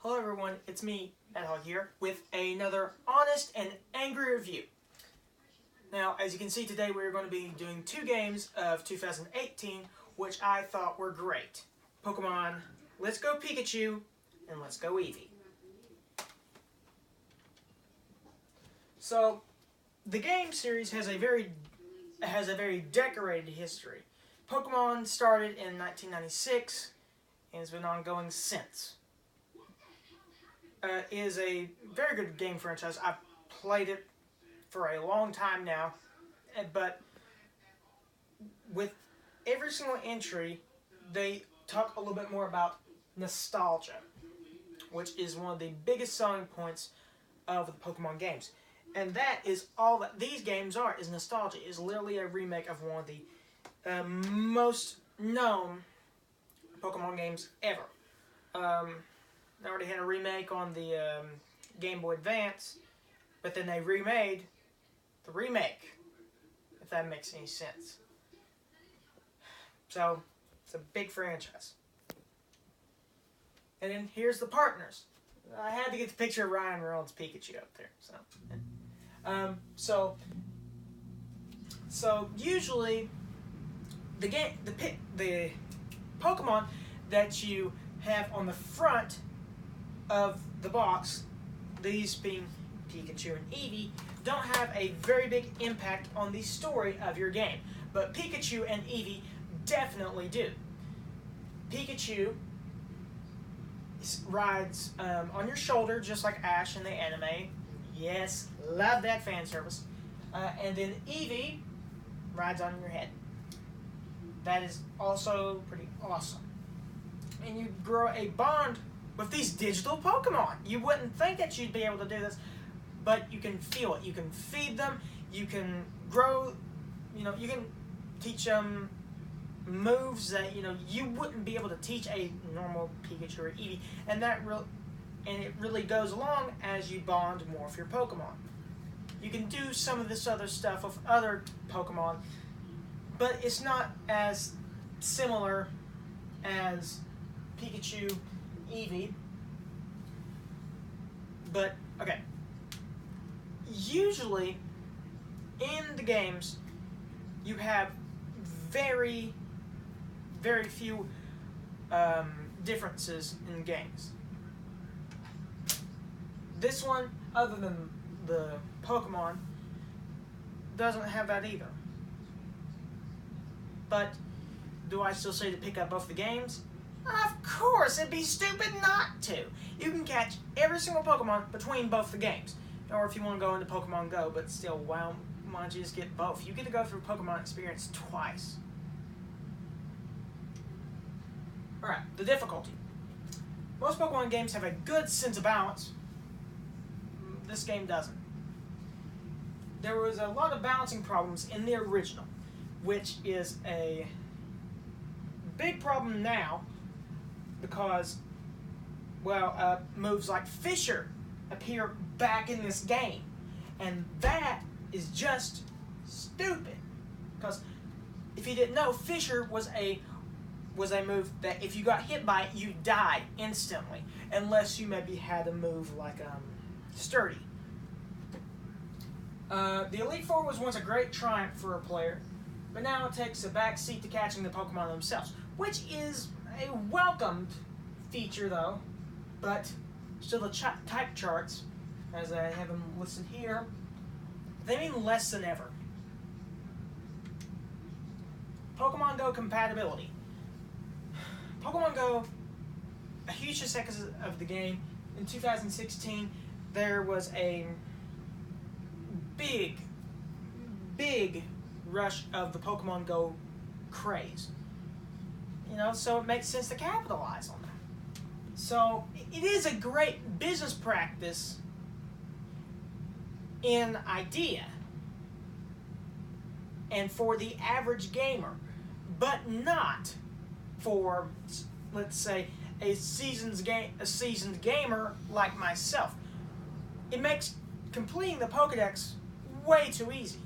Hello everyone, it's me, Edhog here, with another honest and angry review. Now, as you can see today, we're going to be doing two games of 2018, which I thought were great. Pokemon Let's Go Pikachu and Let's Go Eevee. So, the game series has a very decorated history. Pokemon started in 1996 and has been ongoing since. Is a very good game franchise. I've played it for a long time now, but with every single entry, they talk a little bit more about nostalgia, which is one of the biggest selling points of the Pokemon games. And that is all that these games are, is nostalgia. Is literally a remake of one of the most known Pokemon games ever. They already had a remake on the Game Boy Advance, but then they remade the remake, if that makes any sense. So, it's a big franchise. And then here's the partners. I had to get the picture of Ryan Reynolds' Pikachu up there. So usually the Pokemon that you have on the front of the box, these being Pikachu and Eevee, don't have a very big impact on the story of your game. But Pikachu and Eevee definitely do. Pikachu rides on your shoulder, just like Ash in the anime. Yes, love that fan service. And then Eevee rides on your head. That is also pretty awesome. And you grow a bond with these digital Pokemon. You wouldn't think that you'd be able to do this, but you can feel it. You can feed them. You can grow. You can teach them moves that you wouldn't be able to teach a normal Pikachu or Eevee, and it really goes along as you bond more with your Pokemon. You can do some of this other stuff with other Pokemon, but it's not as similar as Pikachu, Eevee. But, okay. Usually, in the games, you have very, very few differences in games. This one, other than the Pokemon, doesn't have that either. But, do I still say to pick up both the games? Of course, it'd be stupid not to. You can catch every single Pokemon between both the games. Or if you want to go into Pokemon Go, but still, why don't you just get both? You get to go through Pokemon experience twice. Alright, the difficulty. Most Pokemon games have a good sense of balance. This game doesn't. There was a lot of balancing problems in the original, which is a big problem now because, moves like Fisher appear back in this game. And that is just stupid. Because if you didn't know, Fisher was a move that if you got hit by it, you died instantly. Unless you maybe had a move like Sturdy. The Elite Four was once a great triumph for a player, but now it takes a back seat to catching the Pokemon themselves, which is a welcomed feature though, but still the type charts, as I have them listed here, they mean less than ever. Pokemon Go compatibility. Pokemon Go, a huge success of the game. In 2016, there was a big rush of the Pokemon Go craze. So it makes sense to capitalize on that. So it is a great business practice in idea and for the average gamer, but not for, let's say, a seasoned gamer like myself. It makes completing the Pokedex way too easy,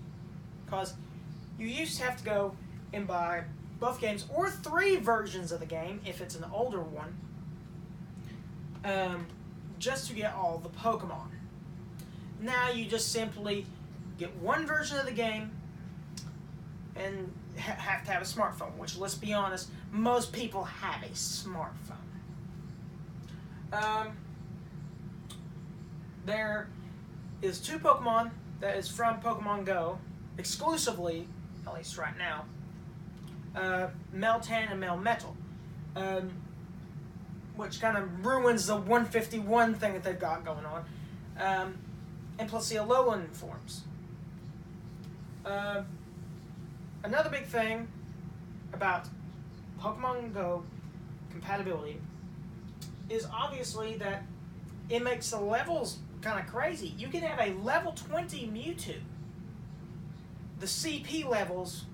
because you used to have to go and buy both games, or 3 versions of the game if it's an older one, just to get all the Pokemon. Now you just simply get one version of the game and have to have a smartphone, which, let's be honest, most people have a smartphone. There is 2 Pokemon that is from Pokemon Go, exclusively, at least right now, Meltan and Melmetal, which kind of ruins the 151 thing that they've got going on, and plus the Alolan forms. Another big thing about Pokemon Go compatibility is obviously that it makes the levels kind of crazy. You can have a level 20 Mewtwo. The CP levels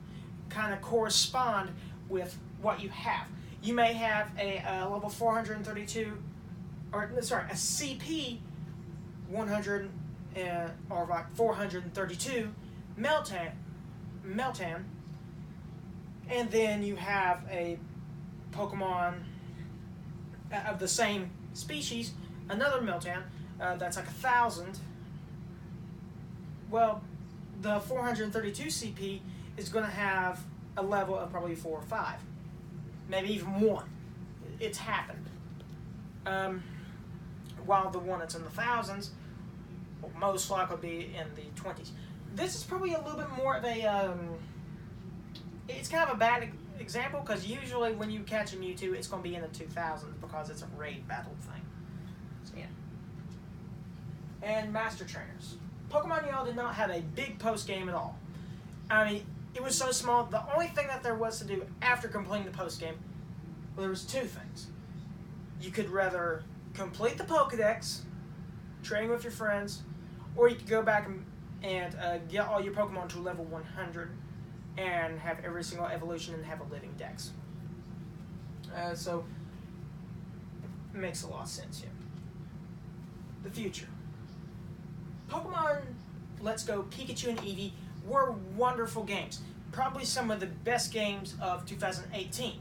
kind of correspond with what you have. You may have a level 432, or sorry, a CP 100 or like 432 Meltan, and then you have a Pokemon of the same species, another Meltan, that's like 1,000. Well, the 432 CP is going to have a level of probably 4 or 5, maybe even 1. It's happened. While the one that's in the thousands will most likely be in the 20s. This is probably a little bit more of a, it's kind of a bad example, because usually when you catch a Mewtwo, it's going to be in the 2000s because it's a raid battle thing. So yeah. And Master Trainers. Pokemon Yellow did not have a big post-game at all. I mean, it was so small. The only thing that there was to do after completing the post-game, well, there was 2 things. You could rather complete the Pokedex, training with your friends, or you could go back and get all your Pokemon to level 100 and have every single evolution and have a living dex. So, it makes a lot of sense here. The future. Pokemon Let's Go Pikachu and Eevee were wonderful games. Probably some of the best games of 2018.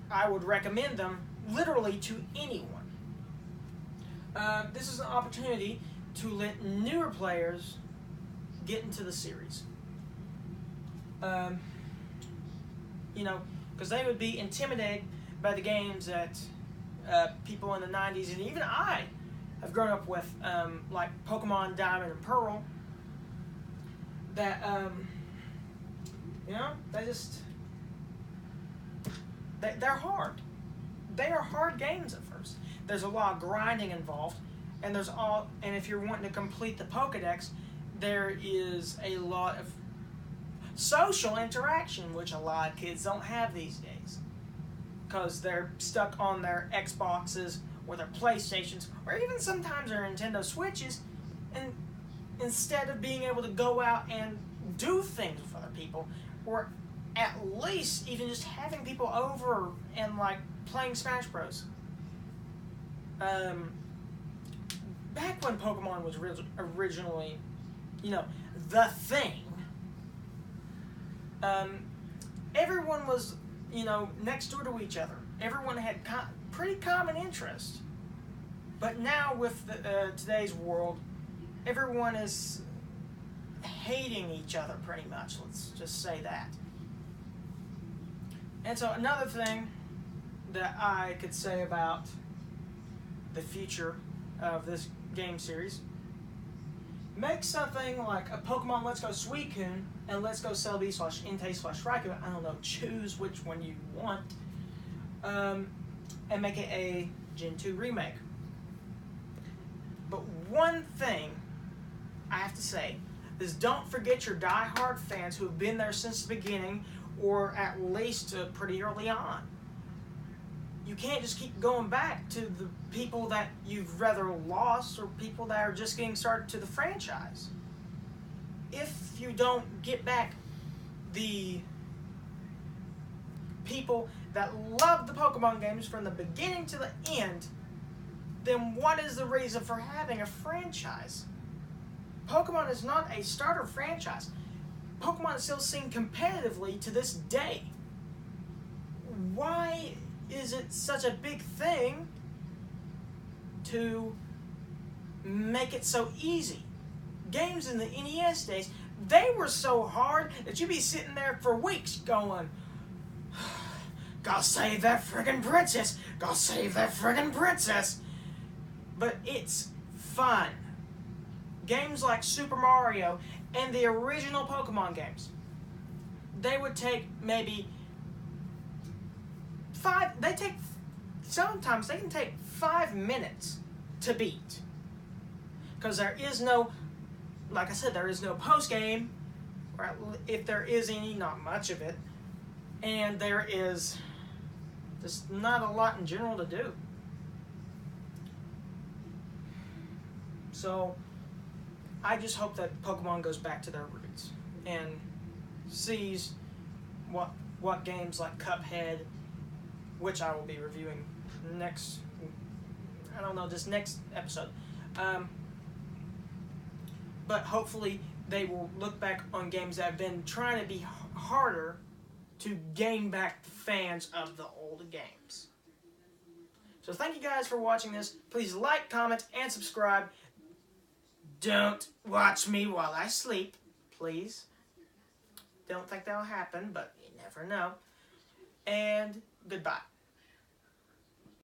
I would recommend them literally to anyone. This is an opportunity to let newer players get into the series. You know, because they would be intimidated by the games that people in the 90s and even I have grown up with, like Pokemon Diamond and Pearl, that, you know, they're hard. They are hard games at first. There's a lot of grinding involved, and and if you're wanting to complete the Pokedex, there is a lot of social interaction, which a lot of kids don't have these days, because they're stuck on their Xboxes or their PlayStations, or even sometimes their Nintendo Switches, and instead of being able to go out and do things with other people, or at least even just having people over and like playing Smash Bros. Back when Pokemon was originally, you know, the thing, everyone was, you know, next door to each other. Everyone had pretty common interests. But now with today's world, everyone is hating each other pretty much. Let's just say that. And so another thing that I could say about the future of this game series, make something like a Pokemon Let's Go Suicune and Let's Go Celebi/Entei/Raikou, I don't know, choose which one you want, and make it a Gen 2 remake. But one thing I have to say is, don't forget your die-hard fans who have been there since the beginning, or at least pretty early on. You can't just keep going back to the people that you've rather lost, or people that are just getting started to the franchise. If you don't get back the people that love the Pokemon games from the beginning to the end, then what is the reason for having a franchise? Pokemon is not a starter franchise. Pokemon is still seen competitively to this day. Why is it such a big thing to make it so easy. Games in the NES days, they were so hard that you'd be sitting there for weeks going, gotta save that friggin' princess, gotta save that friggin' princess. But it's fun. Games like Super Mario and the original Pokemon games, they would take maybe sometimes they can take 5 minutes to beat. Because there is no, like I said, there is no post-game, or if there is any, not much of it, and there is just not a lot in general to do. So, I just hope that Pokemon goes back to their roots and sees what games like Cuphead, which I will be reviewing next, this next episode. But hopefully they will look back on games that have been trying to be harder to gain back the fans of the old games. So thank you guys for watching this. Please like, comment, and subscribe. Don't watch me while I sleep, please. Don't think that'll happen, but you never know. And goodbye.